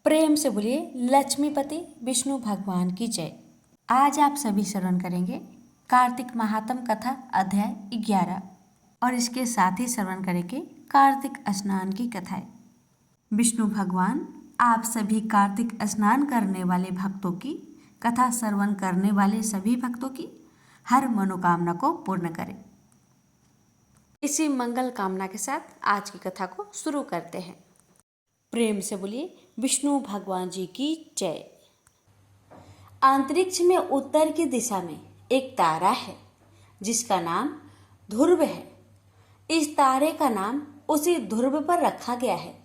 प्रेम से बोलिए लक्ष्मीपति विष्णु भगवान की जय। आज आप सभी श्रवण करेंगे कार्तिक महात्म कथा अध्याय 11 और इसके साथ ही श्रवण करेंगे कार्तिक स्नान की कथाएं। विष्णु भगवान आप सभी कार्तिक स्नान करने वाले भक्तों की कथा श्रवण करने वाले सभी भक्तों की हर मनोकामना को पूर्ण करें। इसी मंगल कामना के साथ आज की कथा को शुरू करते हैं। प्रेम से बोलिए विष्णु भगवान जी की जय। अंतरिक्ष में उत्तर की दिशा में एक तारा है जिसका नाम ध्रुव है। इस तारे का नाम उसी ध्रुव पर रखा गया है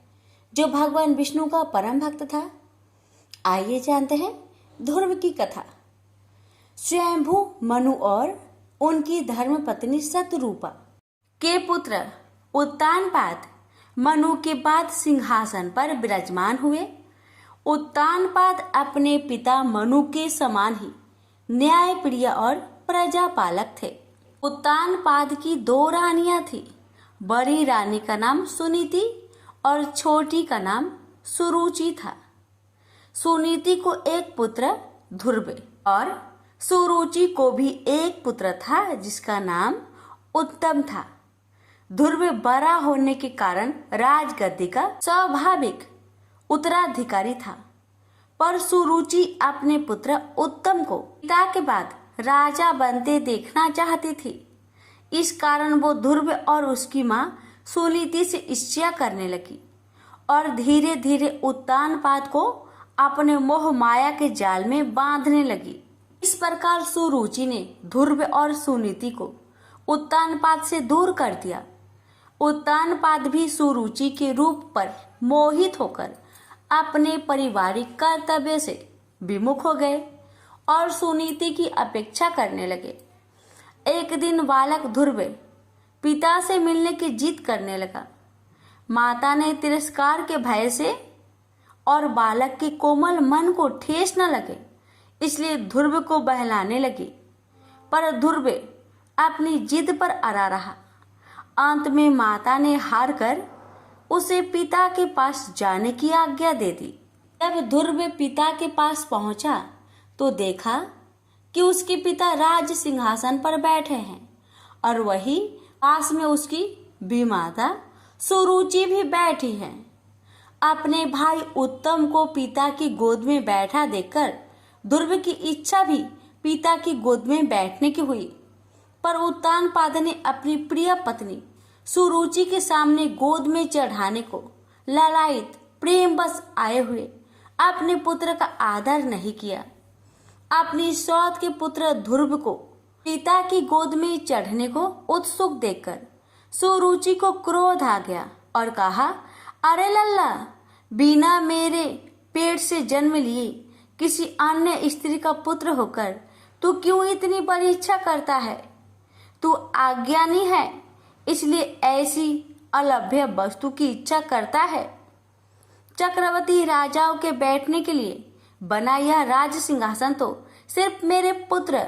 जो भगवान विष्णु का परम भक्त था। आइए जानते हैं ध्रुव की कथा। स्वयंभू मनु और उनकी धर्म पत्नी शतरूपा के पुत्र उत्तानपाद मनु के बाद सिंहासन पर विराजमान हुए। उत्तानपाद अपने पिता मनु के समान ही न्यायप्रिय और प्रजापालक थे। उत्तानपाद की 2 रानियां थी। बड़ी रानी का नाम सुनीति और छोटी का नाम सुरुचि था। सुनीति को एक पुत्र ध्रुव और सुरुचि को भी एक पुत्र था जिसका नाम उत्तम था। ध्रुव बड़ा होने के कारण राजगद्दी का स्वाभाविक उत्तराधिकारी था, पर सुरुचि अपने पुत्र उत्तम को पिता के बाद राजा बनते देखना चाहती थी। इस कारण वो ध्रुव और उसकी मां सुनीति से ईर्ष्या करने लगी और धीरे धीरे उत्तानपाद को अपने मोह माया के जाल में बांधने लगी। इस प्रकार सुरुचि ने ध्रुव और सुनीति को उत्तानपाद से दूर कर दिया। उत्तानपाद भी सुरुचि के रूप पर मोहित होकर अपने पारिवारिक कर्तव्य से विमुख हो गए और सुनीति की अपेक्षा करने लगे। एक दिन बालक ध्रुव पिता से मिलने की जिद करने लगा। माता ने तिरस्कार के भय से और बालक के कोमल मन को ठेस न लगे इसलिए ध्रुव को बहलाने लगी, पर ध्रुव अपनी जिद पर अड़ा रहा। अंत में माता ने हार कर उसे पिता के पास जाने की आज्ञा दे दी। जब ध्रुव पिता के पास पहुंचा तो देखा कि उसके पिता राज सिंहासन पर बैठे हैं और वही पास में उसकी बीमाता सुरुचि भी बैठी है। अपने भाई उत्तम को पिता की गोद में बैठा देखकर ध्रुव की इच्छा भी पिता की गोद में बैठने की हुई, पर उत्तानपाद ने अपनी प्रिय पत्नी सुरुचि के सामने गोद में चढ़ाने को लालायित प्रेम बस आए हुए अपने पुत्र का आदर नहीं किया। अपनी सौत के पुत्र ध्रुव को पिता की गोद में चढ़ने को उत्सुक देखकर सुरुचि को क्रोध आ गया और कहा, अरे लल्ला, बिना मेरे पेट से जन्म लिए किसी अन्य स्त्री का पुत्र होकर तू क्यों इतनी बड़ी इच्छा करता है? तू अज्ञानी है इसलिए ऐसी अलभ्य वस्तु की इच्छा करता है। चक्रवर्ती राजाओं के बैठने के लिए बना यह राज सिंहासन तो सिर्फ मेरे पुत्र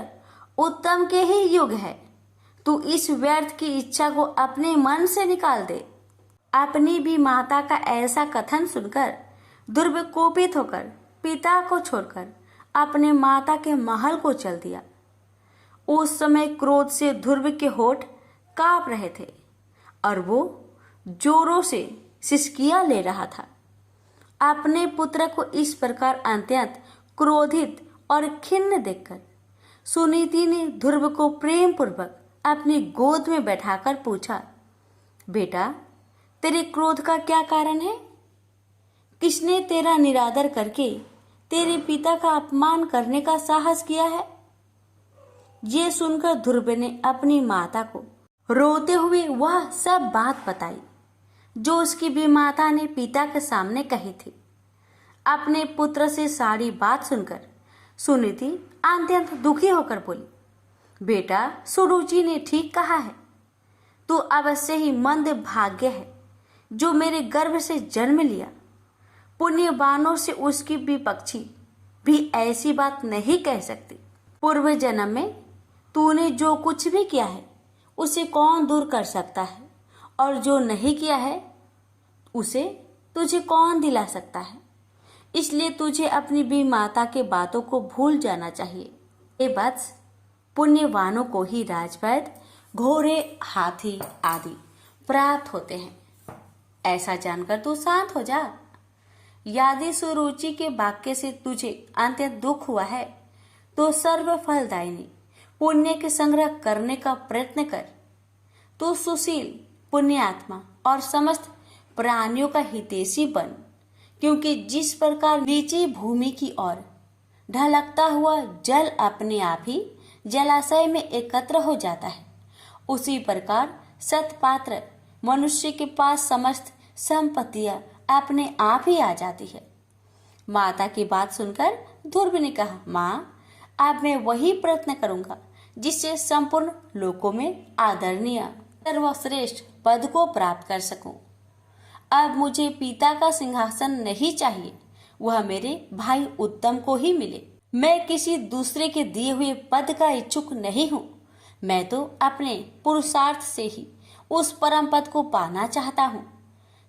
उत्तम के ही योग्य है। तू इस व्यर्थ की इच्छा को अपने मन से निकाल दे। अपनी भी माता का ऐसा कथन सुनकर ध्रुव कोपित होकर पिता को छोड़कर अपने माता के महल को चल दिया। उस समय क्रोध से ध्रुव के होठ कांप रहे थे और वो जोरों से सिसकियां ले रहा था। अपने पुत्र को इस प्रकार अत्यंत क्रोधित और खिन्न देखकर सुनीति ने ध्रुव को प्रेम पूर्वक अपनी गोद में बैठाकर पूछा, बेटा, तेरे क्रोध का क्या कारण है? किसने तेरा निरादर करके तेरे पिता का अपमान करने का साहस किया है? ये सुनकर ध्रुव ने अपनी माता को रोते हुए वह सब बात बताई जो उसकी भी माता ने पिता के सामने कही थी। अपने पुत्र से सारी बात सुनकर सुनीति अत्यंत दुखी होकर बोली, बेटा, सुरुचि ने ठीक कहा है। तू अवश्य ही मंद भाग्य है जो मेरे गर्भ से जन्म लिया। पुण्यवानों से उसकी विपक्षी भी ऐसी बात नहीं कह सकती। पूर्व जन्म में तूने जो कुछ भी किया है उसे कौन दूर कर सकता है, और जो नहीं किया है उसे तुझे कौन दिला सकता है। इसलिए तुझे अपनी भी माता के बातों को भूल जाना चाहिए। हे वत्स, पुण्यवानों को ही राजवैद, घोड़े, हाथी आदि प्राप्त होते हैं। ऐसा जानकर तू शांत हो जा। यदि सुरुचि के वाक्य से तुझे अत्यंत दुख हुआ है तो सर्व फलदायिनी पुण्य के संग्रह करने का प्रयत्न कर। तू सुशील, पुण्यात्मा और समस्त प्राणियों का हितैषी बन, क्योंकि जिस प्रकार नीची भूमि की ओर ढलकता हुआ जल अपने आप ही जलाशय में एकत्र हो जाता है, उसी प्रकार सत्पात्र मनुष्य के पास समस्त संपत्तियां अपने आप ही आ जाती है। माता की बात सुनकर ध्रुव ने कहा, माँ, अब मैं वही प्रयत्न करूंगा जिससे संपूर्ण लोकों में आदरणीय सर्वश्रेष्ठ पद को प्राप्त कर सकूं। अब मुझे पिता का सिंहासन नहीं चाहिए, वह मेरे भाई उत्तम को ही मिले। मैं किसी दूसरे के दिए हुए पद का इच्छुक नहीं हूँ। मैं तो अपने पुरुषार्थ से ही उस परम पद को पाना चाहता हूँ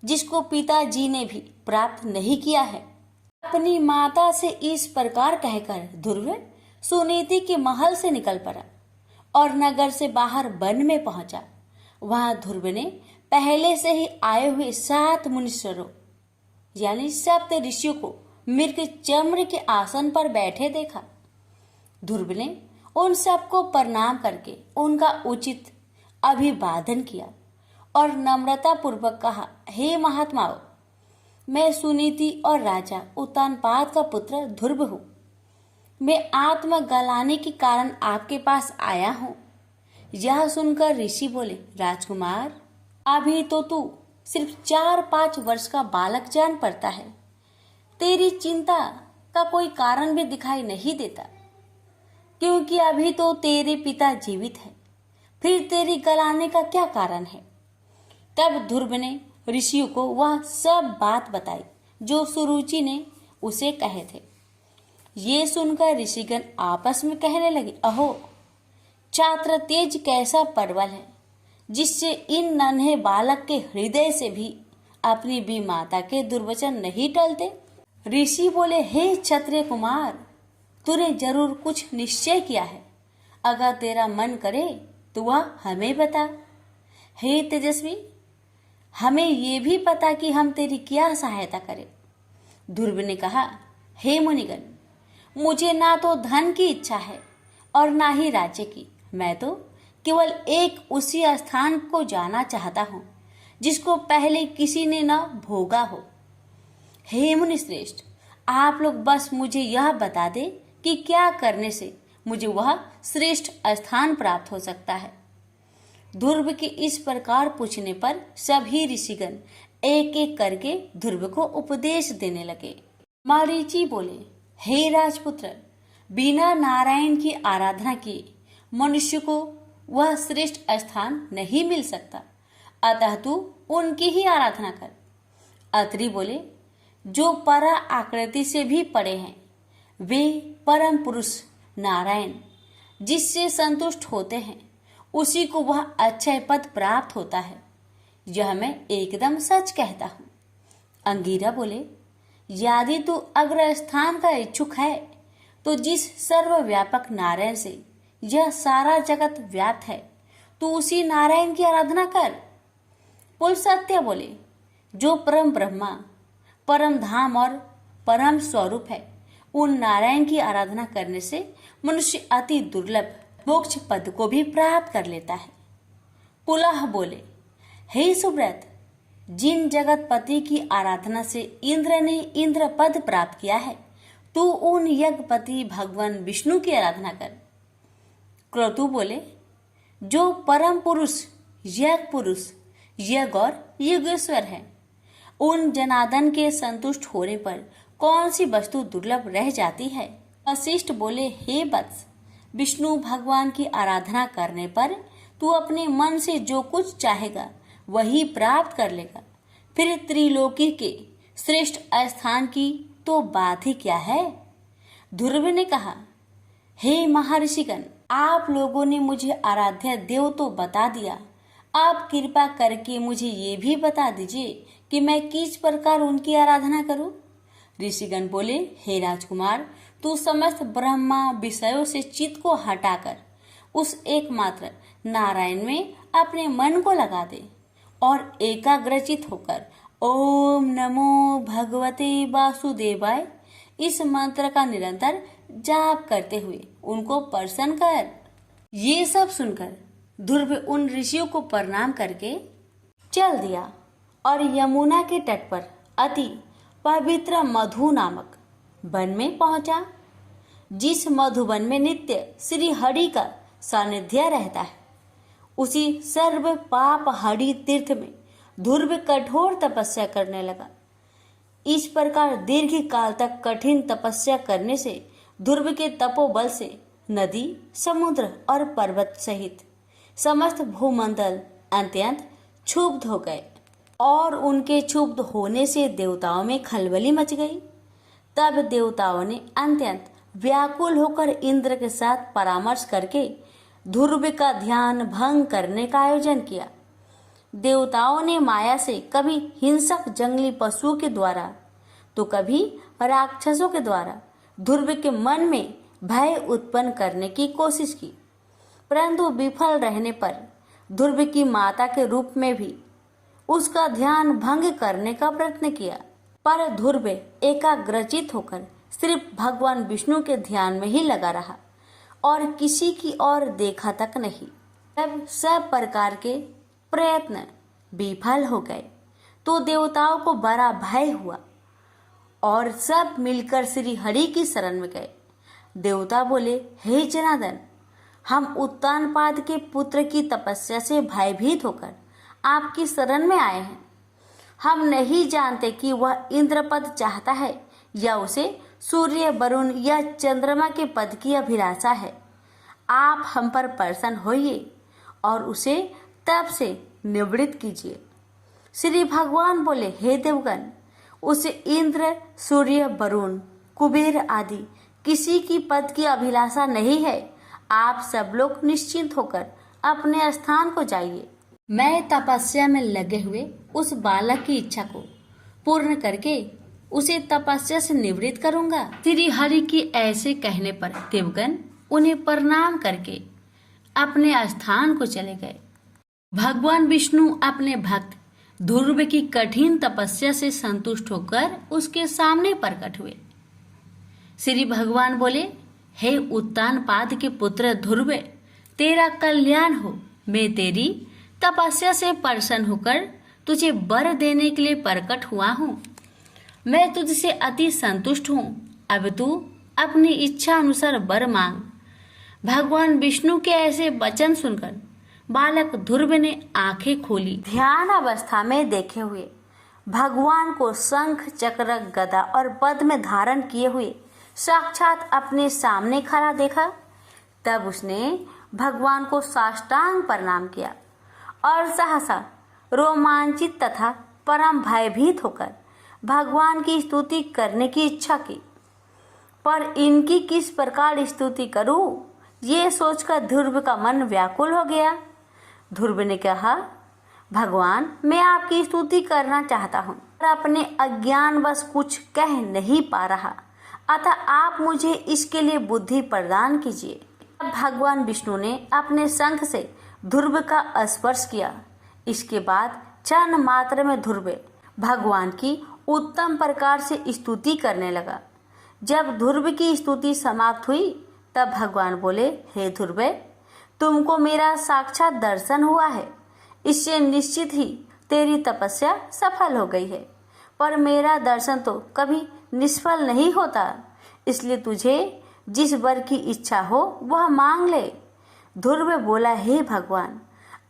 जिसको पिताजी ने भी प्राप्त नहीं किया है। अपनी माता से इस प्रकार कहकर ध्रुव सुनीति के महल से निकल पड़ा और नगर से बाहर वन में पहुंचा। वहां ध्रुव ने पहले से ही आए हुए 7 मुनीश्वरों यानी 7 ऋषियों को मृग चम्र के आसन पर बैठे देखा। ध्रुव ने उन सबको प्रणाम करके उनका उचित अभिवादन किया और नम्रता पूर्वक कहा, हे महात्माओं, मैं सुनीति और राजा उत्तानपाद का पुत्र ध्रुव हूँ। मैं आत्मा गलाने के कारण आपके पास आया हूँ। यह सुनकर ऋषि बोले, राजकुमार, अभी तो तू सिर्फ 4-5 वर्ष का बालक जान पड़ता है। तेरी चिंता का कोई कारण भी दिखाई नहीं देता, क्योंकि अभी तो तेरे पिता जीवित है। फिर तेरी गलाने का क्या कारण है? तब ध्रुव ने ऋषियों को वह सब बात बताई जो सुरुचि ने उसे कहे थे। ये सुनकर ऋषिगण आपस में कहने लगे, अहो, छात्र तेज कैसा परवल है जिससे इन नन्हे बालक के हृदय से भी अपनी भी माता के दुर्वचन नहीं टलते। ऋषि बोले, हे क्षत्रिय कुमार, तूने जरूर कुछ निश्चय किया है। अगर तेरा मन करे तो वह हमें बता। हे तेजस्वी, हमें ये भी पता कि हम तेरी क्या सहायता करें। ध्रुव ने कहा, हे मुनिगण, मुझे ना तो धन की इच्छा है और ना ही राज्य की। मैं तो केवल एक उसी स्थान को जाना चाहता हूँ जिसको पहले किसी ने न भोगा हो। हे मुनि श्रेष्ठ, आप लोग बस मुझे यह बता दे कि क्या करने से मुझे वह श्रेष्ठ स्थान प्राप्त हो सकता है। ध्रुव के इस प्रकार पूछने पर सभी ऋषिगण एक एक करके ध्रुव को उपदेश देने लगे। मरीचि बोले, हे राजपुत्र, बिना नारायण की आराधना किए मनुष्य को वह श्रेष्ठ स्थान नहीं मिल सकता, अतः तू उनकी ही आराधना कर। अत्रि बोले, जो परा आकृति से भी पड़े हैं वे परम पुरुष नारायण जिससे संतुष्ट होते हैं, उसी को वह अक्षय पद प्राप्त होता है। यह मैं एकदम सच कहता हूँ। अंगीरा बोले, यदि तू अग्र स्थान का इच्छुक है तो जिस सर्वव्यापक नारायण से यह सारा जगत व्याप्त है, तू उसी नारायण की आराधना कर। पुलस्त्य बोले, जो परम ब्रह्मा, परम धाम और परम स्वरूप है, उन नारायण की आराधना करने से मनुष्य अति दुर्लभ मोक्ष पद को भी प्राप्त कर लेता है। पुलह बोले, हे सुव्रत, जिन जगतपति की आराधना से इंद्र ने इंद्र पद प्राप्त किया है, तू उन यज्ञपति भगवान विष्णु की आराधना कर। क्रतु बोले, जो परम पुरुष, यज्ञ पुरुष, यज्ञ और युगेश्वर है, उन जनार्दन के संतुष्ट होने पर कौन सी वस्तु दुर्लभ रह जाती है। वशिष्ठ बोले, हे वत्स, विष्णु भगवान की आराधना करने पर तू अपने मन से जो कुछ चाहेगा वही प्राप्त कर लेगा। फिर त्रिलोकी के श्रेष्ठ स्थान की तो बात ही क्या है। ध्रुव ने कहा, हे महर्षिगण, आप लोगों ने मुझे आराध्य देव तो बता दिया, आप कृपा करके मुझे ये भी बता दीजिए कि मैं किस प्रकार उनकी आराधना करूं। ऋषिगण बोले, हे राजकुमार, तू समस्त ब्रह्मा विषयों से चित्त को हटाकर उस एकमात्र नारायण में अपने मन को लगा दे और एकाग्रचित होकर ओम नमो भगवते वासुदेवाय इस मंत्र का निरंतर जाप करते हुए उनको प्रसन्न कर। ये सब सुनकर ध्रुव उन ऋषियों को प्रणाम करके चल दिया और यमुना के तट पर अति पवित्र मधु नामक वन में पहुंचा, जिस मधुवन में नित्य श्री हरि का सानिध्य रहता है। उसी सर्व पाप हरि तीर्थ में ध्रुव कठोर तपस्या करने लगा। इस प्रकार दीर्घ काल तक कठिन तपस्या करने से ध्रुव के तपोबल से नदी, समुद्र और पर्वत सहित समस्त भूमंडल अत्यंत क्षुब्ध हो गए और उनके क्षुब्ध होने से देवताओं में खलबली मच गई। तब देवताओं ने अत्यंत व्याकुल होकर इंद्र के साथ परामर्श करके ध्रुव का ध्यान भंग करने का आयोजन किया। देवताओं ने माया से कभी हिंसक जंगली पशुओं के द्वारा तो कभी राक्षसों के द्वारा ध्रुव के मन में भय उत्पन्न करने की कोशिश की, परंतु विफल रहने पर ध्रुव की माता के रूप में भी उसका ध्यान भंग करने का प्रयत्न किया, पर ध्रुव एकाग्रचित होकर सिर्फ भगवान विष्णु के ध्यान में ही लगा रहा और किसी की ओर देखा तक नहीं। जब सब प्रकार के प्रयत्न विफल हो गए तो देवताओं को बड़ा भय हुआ और सब मिलकर श्री हरि की शरण में गए। देवता बोले, हे जनार्दन, हम उत्तानपाद के पुत्र की तपस्या से भयभीत होकर आपकी शरण में आए हैं। हम नहीं जानते कि वह इंद्रपद चाहता है या उसे सूर्य, वरुण या चंद्रमा के पद की अभिलाषा है। आप हम पर प्रसन्न होइए और उसे तप से निवृत्त कीजिए। श्री भगवान बोले, हे देवगण, उसे इंद्र, सूर्य, वरुण, कुबेर आदि किसी की पद की अभिलाषा नहीं है। आप सब लोग निश्चिंत होकर अपने स्थान को जाइए। मैं तपस्या में लगे हुए उस बालक की इच्छा को पूर्ण करके उसे तपस्या से निवृत्त करूंगा। श्री हरि की ऐसे कहने पर देवगण उन्हें प्रणाम करके अपने स्थान को चले गए। भगवान विष्णु अपने भक्त ध्रुव की कठिन तपस्या से संतुष्ट होकर उसके सामने प्रकट हुए। श्री भगवान बोले, हे उत्तानपाद के पुत्र ध्रुव, तेरा कल्याण हो। मैं तेरी तपस्या से प्रसन्न होकर तुझे वर देने के लिए प्रकट हुआ हूँ। मैं तुझसे अति संतुष्ट हूँ। अब तू अपनी इच्छा अनुसार वर मांग। भगवान विष्णु के ऐसे वचन सुनकर बालक ध्रुव ने आंखें खोली। ध्यान अवस्था में देखे हुए भगवान को शंख, चक्र, गदा और पद्म धारण किए हुए साक्षात अपने सामने खड़ा देखा। तब उसने भगवान को साष्टांग प्रणाम किया और सहसा रोमांचित तथा परम भयभीत होकर भगवान की स्तुति करने की इच्छा की। पर इनकी किस प्रकार स्तुति करूं, ये सोचकर ध्रुव का मन व्याकुल हो गया। ध्रुव ने कहा, भगवान, मैं आपकी स्तुति करना चाहता हूँ पर अपने अज्ञानवश कुछ कह नहीं पा रहा, अतः आप मुझे इसके लिए बुद्धि प्रदान कीजिए। अब भगवान विष्णु ने अपने शंख से ध्रुव का स्पर्श किया। इसके बाद क्षण मात्र में ध्रुव भगवान की उत्तम प्रकार से स्तुति करने लगा। जब ध्रुव की स्तुति समाप्त हुई तब भगवान बोले, हे ध्रुव, तुमको मेरा साक्षात दर्शन हुआ है। इससे निश्चित ही तेरी तपस्या सफल हो गई है, पर मेरा दर्शन तो कभी निष्फल नहीं होता, इसलिए तुझे जिस वर की इच्छा हो वह मांग ले। ध्रुव बोला, हे भगवान,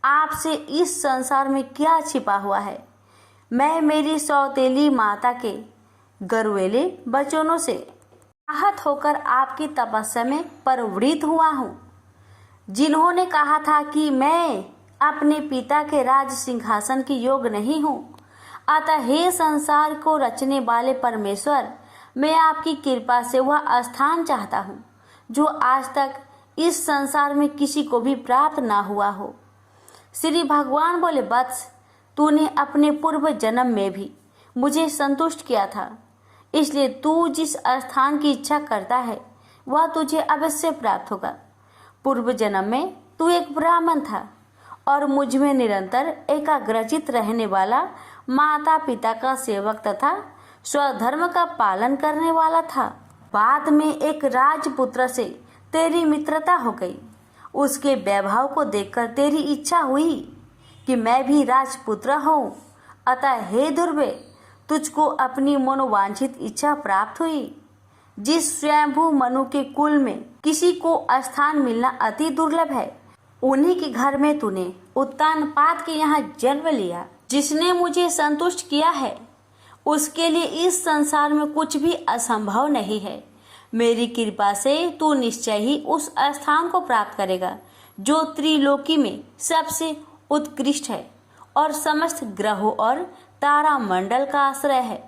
आपसे इस संसार में क्या छिपा हुआ है। मैं मेरी सौतेली माता के गरुएले वचनों से आहत होकर आपकी तपस्या में प्रवृत्त हुआ हूँ, जिन्होंने कहा था कि मैं अपने पिता के राज सिंहासन की योग नहीं हूँ। अतः हे संसार को रचने वाले परमेश्वर, मैं आपकी कृपा से वह स्थान चाहता हूँ जो आज तक इस संसार में किसी को भी प्राप्त ना हुआ हो। श्री भगवान बोले, वत्स, तूने अपने पूर्व जन्म में भी मुझे संतुष्ट किया था, इसलिए तू जिस स्थान की इच्छा करता है वह तुझे अवश्य प्राप्त होगा। पूर्व जन्म में तू एक ब्राह्मण था और मुझ में निरंतर एकाग्रचित रहने वाला माता पिता का सेवक तथा स्वधर्म का पालन करने वाला था। बाद में एक राजपुत्र से तेरी मित्रता हो गई। उसके वैभव को देखकर तेरी इच्छा हुई कि मैं भी राजपुत्र हूँ। अतः हे ध्रुवे, तुझको अपनी मनोवांछित इच्छा प्राप्त हुई। जिस स्वयंभू मनु के कुल में किसी को स्थान मिलना अति दुर्लभ है, उन्हीं के घर में तूने उत्तानपाद के यहाँ जन्म लिया। जिसने मुझे संतुष्ट किया है उसके लिए इस संसार में कुछ भी असंभव नहीं है। मेरी कृपा से तू निश्चय ही उस स्थान को प्राप्त करेगा जो त्रिलोकी में सबसे उत्कृष्ट है और समस्त ग्रहों और तारा मंडल का आश्रय है।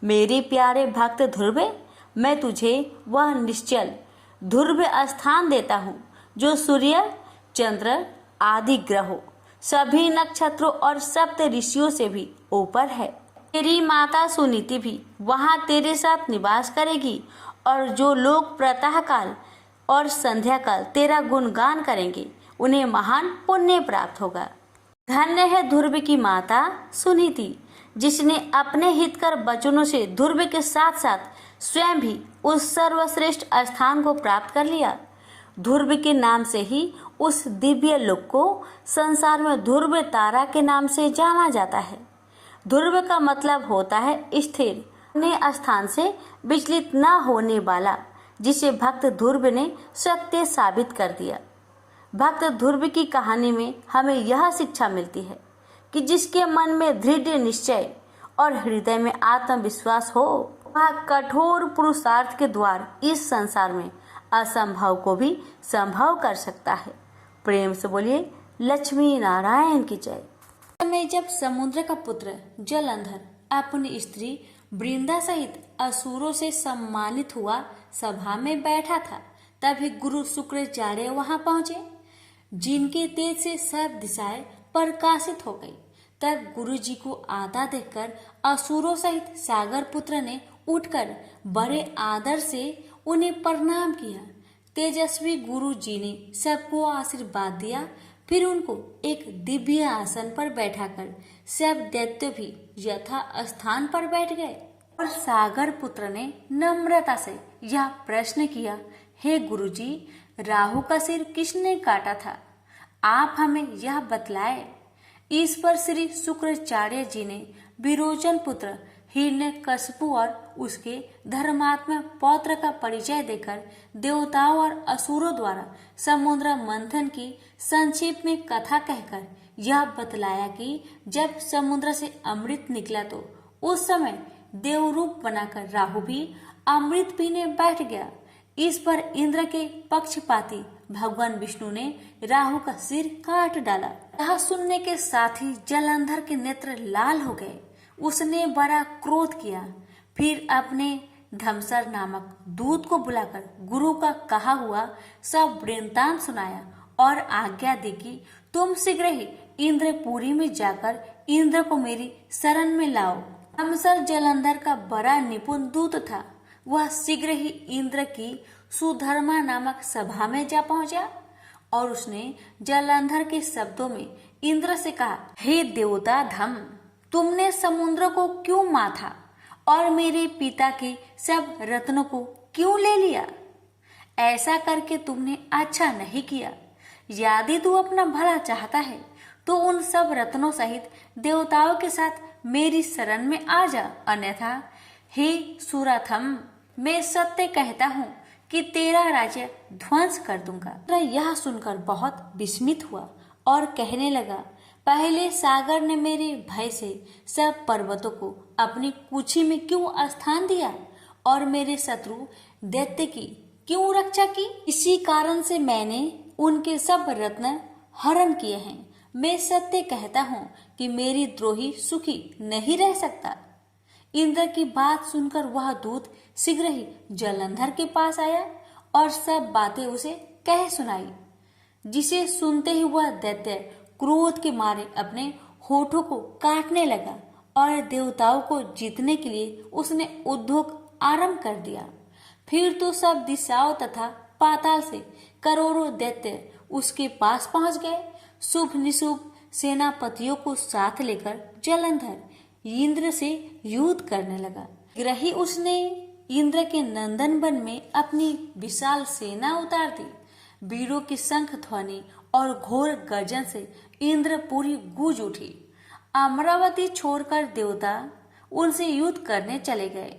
मेरे प्यारे भक्त ध्रुवे, मैं तुझे वह निश्चल ध्रुव स्थान देता हूँ जो सूर्य, चंद्र आदि ग्रहों, सभी नक्षत्रों और सप्त ऋषियों से भी ऊपर है। तेरी माता सुनीति भी वहाँ तेरे साथ निवास करेगी और जो लोग प्रातः काल और संध्या काल तेरा गुणगान करेंगे उन्हें महान पुण्य प्राप्त होगा। धन्य है ध्रुव की माता सुनीति, जिसने अपने हितकर वचनों से ध्रुव के साथ साथ स्वयं भी उस सर्वश्रेष्ठ स्थान को प्राप्त कर लिया। ध्रुव के नाम से ही उस दिव्य लोक को संसार में ध्रुव तारा के नाम से जाना जाता है। ध्रुव का मतलब होता है स्थिर, अपने स्थान से विचलित न होने वाला, जिसे भक्त ध्रुव ने सत्य साबित कर दिया। भक्त ध्रुव की कहानी में हमें यह शिक्षा मिलती है कि जिसके मन में दृढ़ निश्चय और हृदय में आत्मविश्वास हो, वह कठोर पुरुषार्थ के द्वार इस संसार में असंभव को भी संभव कर सकता है। प्रेम से बोलिए लक्ष्मी नारायण की जय। समय जब समुद्र का पुत्र जलंधर अपनी स्त्री वृंदा सहित असुरों से सम्मानित हुआ सभा में बैठा था, तभी गुरु शुक्राचार्य वहां पहुंचे, जिनके तेज से सब दिशाएं प्रकाशित हो गई। तब गुरु जी को आता देखकर असुरों सहित सागर पुत्र ने उठकर बड़े आदर से उन्हें प्रणाम किया। तेजस्वी गुरु जी ने सबको आशीर्वाद दिया। फिर उनको एक दिव्य आसन पर बैठाकर सब दैत्य भी यथा स्थान पर बैठ गए और सागर पुत्र ने नम्रता से यह प्रश्न किया, हे गुरुजी, राहु का सिर किसने काटा था? आप हमें यह बतलाए। इस पर श्री शुक्राचार्य जी ने विरोचन पुत्र हिरण्यकशिपु और उसके धर्मात्मा पौत्र का परिचय देकर देवताओं और असुरों द्वारा समुद्र मंथन की संक्षेप में कथा कहकर यह बतलाया कि जब समुद्र से अमृत निकला तो उस समय देवरूप बनाकर राहु भी अमृत पीने बैठ गया। इस पर इंद्र के पक्षपाती भगवान विष्णु ने राहु का सिर काट डाला। यह सुनने के साथ ही जलंधर के नेत्र लाल हो गए। उसने बड़ा क्रोध किया। फिर अपने धमसर नामक दूत को बुलाकर गुरु का कहा हुआ सब वृत्तांत सुनाया और आज्ञा दी कि तुम शीघ्र ही इंद्रपुरी में जाकर इंद्र को मेरी शरण में लाओ। धमसर जलंधर का बड़ा निपुण दूत था। वह शीघ्र ही इंद्र की सुधर्मा नामक सभा में जा पहुंचा और उसने जलंधर के शब्दों में इंद्र से कहा, हे देवता धम, तुमने समुद्र को क्यों माथा और मेरे पिता के सब रत्नों को क्यों ले लिया? ऐसा करके तुमने अच्छा नहीं किया। यदि तू अपना भला चाहता है तो उन सब रत्नों सहित देवताओं के साथ मेरी शरण में आ जा, अन्यथा हे सुराथम, मैं सत्य कहता हूँ कि तेरा राज्य ध्वंस कर दूंगा। यह सुनकर बहुत विस्मित हुआ और कहने लगा, पहले सागर ने मेरे भय से सब पर्वतों को अपनी कुक्षी में क्यों स्थान दिया और मेरे शत्रु दैत्य की क्यों रक्षा की? इसी कारण से मैंने उनके सब रत्न हरण किए हैं। मैं सत्य कहता हूँ कि मेरी द्रोही सुखी नहीं रह सकता। इंद्र की बात सुनकर वह दूत शीघ्र ही जलंधर के पास आया और सब बातें उसे कह सुनाई, जिसे सुनते ही वह दैत्य क्रोध के मारे अपने होठों को काटने लगा और देवताओं को जीतने के लिए उसने उद्योग आरंभ कर दिया। फिर तो सब दिशाओं तथा पाताल से करोड़ों दैत्य उसके पास पहुंच गए। शुभ निशुभ सेनापतियों को साथ लेकर जलंधर इंद्र से युद्ध करने लगा। ग्रही उसने इंद्र के नंदन वन में अपनी विशाल सेना उतार दी। वीरों की शंख ध्वनि और घोर गर्जन से इंद्रपुरी गूंज उठी। अमरावती छोड़कर देवता उनसे युद्ध करने चले गए।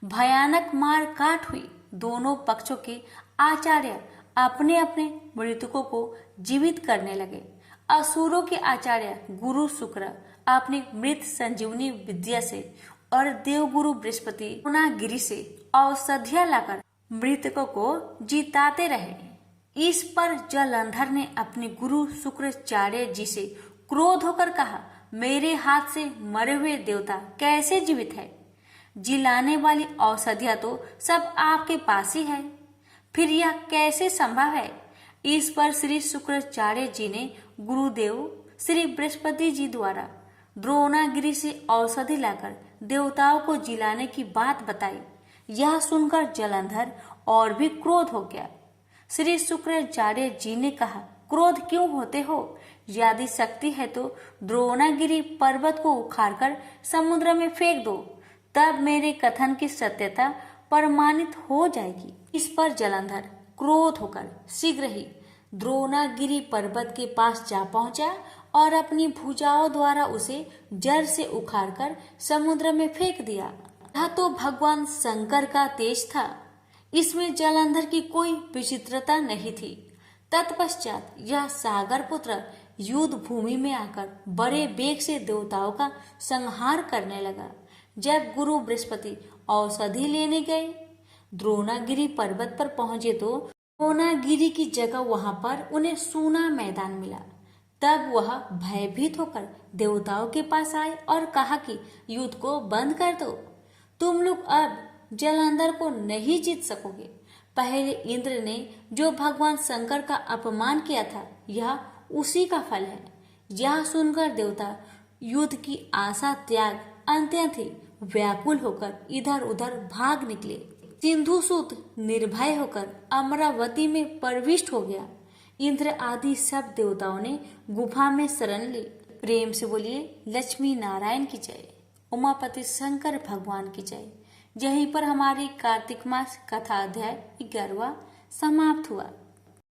भयानक मार काट हुई। दोनों पक्षों के आचार्य अपने अपने मृतकों को जीवित करने लगे। असुरों के आचार्य गुरु शुक्र अपनी मृत संजीवनी विद्या से और देवगुरु बृहस्पति गिरी से औषधियां लाकर मृतकों को जिताते रहे। इस पर जलंधर ने अपने गुरु शुक्राचार्य जी से क्रोध होकर कहा, मेरे हाथ से मरे हुए देवता कैसे जीवित है? जिलाने वाली औषधियां तो सब आपके पास ही है, फिर यह कैसे संभव है? इस पर श्री शुक्राचार्य जी ने गुरुदेव श्री बृहस्पति जी द्वारा द्रोणागिरी से औषधि लाकर देवताओं को जिलाने की बात बताई। यह सुनकर जलंधर और भी क्रोध हो गया। श्री शुक्राचार्य जी ने कहा, क्रोध क्यों होते हो? यदि शक्ति है तो द्रोणागिरी पर्वत को उखाड़कर समुद्र में फेंक दो, तब मेरे कथन की सत्यता प्रमाणित हो जाएगी। इस पर जलंधर क्रोध होकर शीघ्र ही द्रोणागिरी पर्वत के पास जा पहुंचा और अपनी भुजाओं द्वारा उसे जड़ से उखाड़कर समुद्र में फेंक दिया। यह तो भगवान शंकर का तेज था, इसमें जलंधर की कोई विचित्रता नहीं थी। तत्पश्चात यह सागर पुत्र युद्ध भूमि में आकर बड़े वेग से देवताओं का संहार करने लगा। जब गुरु बृहस्पति औषधि लेने गए, द्रोणागिरी पर्वत पर पहुंचे तो द्रोणागिरी की जगह वहां पर उन्हें सूना मैदान मिला। तब वह भयभीत होकर देवताओं के पास आए और कहा कि युद्ध को बंद कर दो, तुम लोग अब जलंधर को नहीं जीत सकोगे। पहले इंद्र ने जो भगवान शंकर का अपमान किया था, यह उसी का फल है। यह सुनकर देवता युद्ध की आशा त्याग अत्यंत ही व्याकुल होकर इधर उधर भाग निकले। सिंधुसुत निर्भय होकर अमरावती में प्रविष्ट हो गया। इंद्र आदि सब देवताओं ने गुफा में शरण ली। प्रेम से बोलिए लक्ष्मी नारायण की जय, उमापति शंकर भगवान की जय। यहीं पर हमारी कार्तिक मास कथा अध्याय 11वां समाप्त हुआ।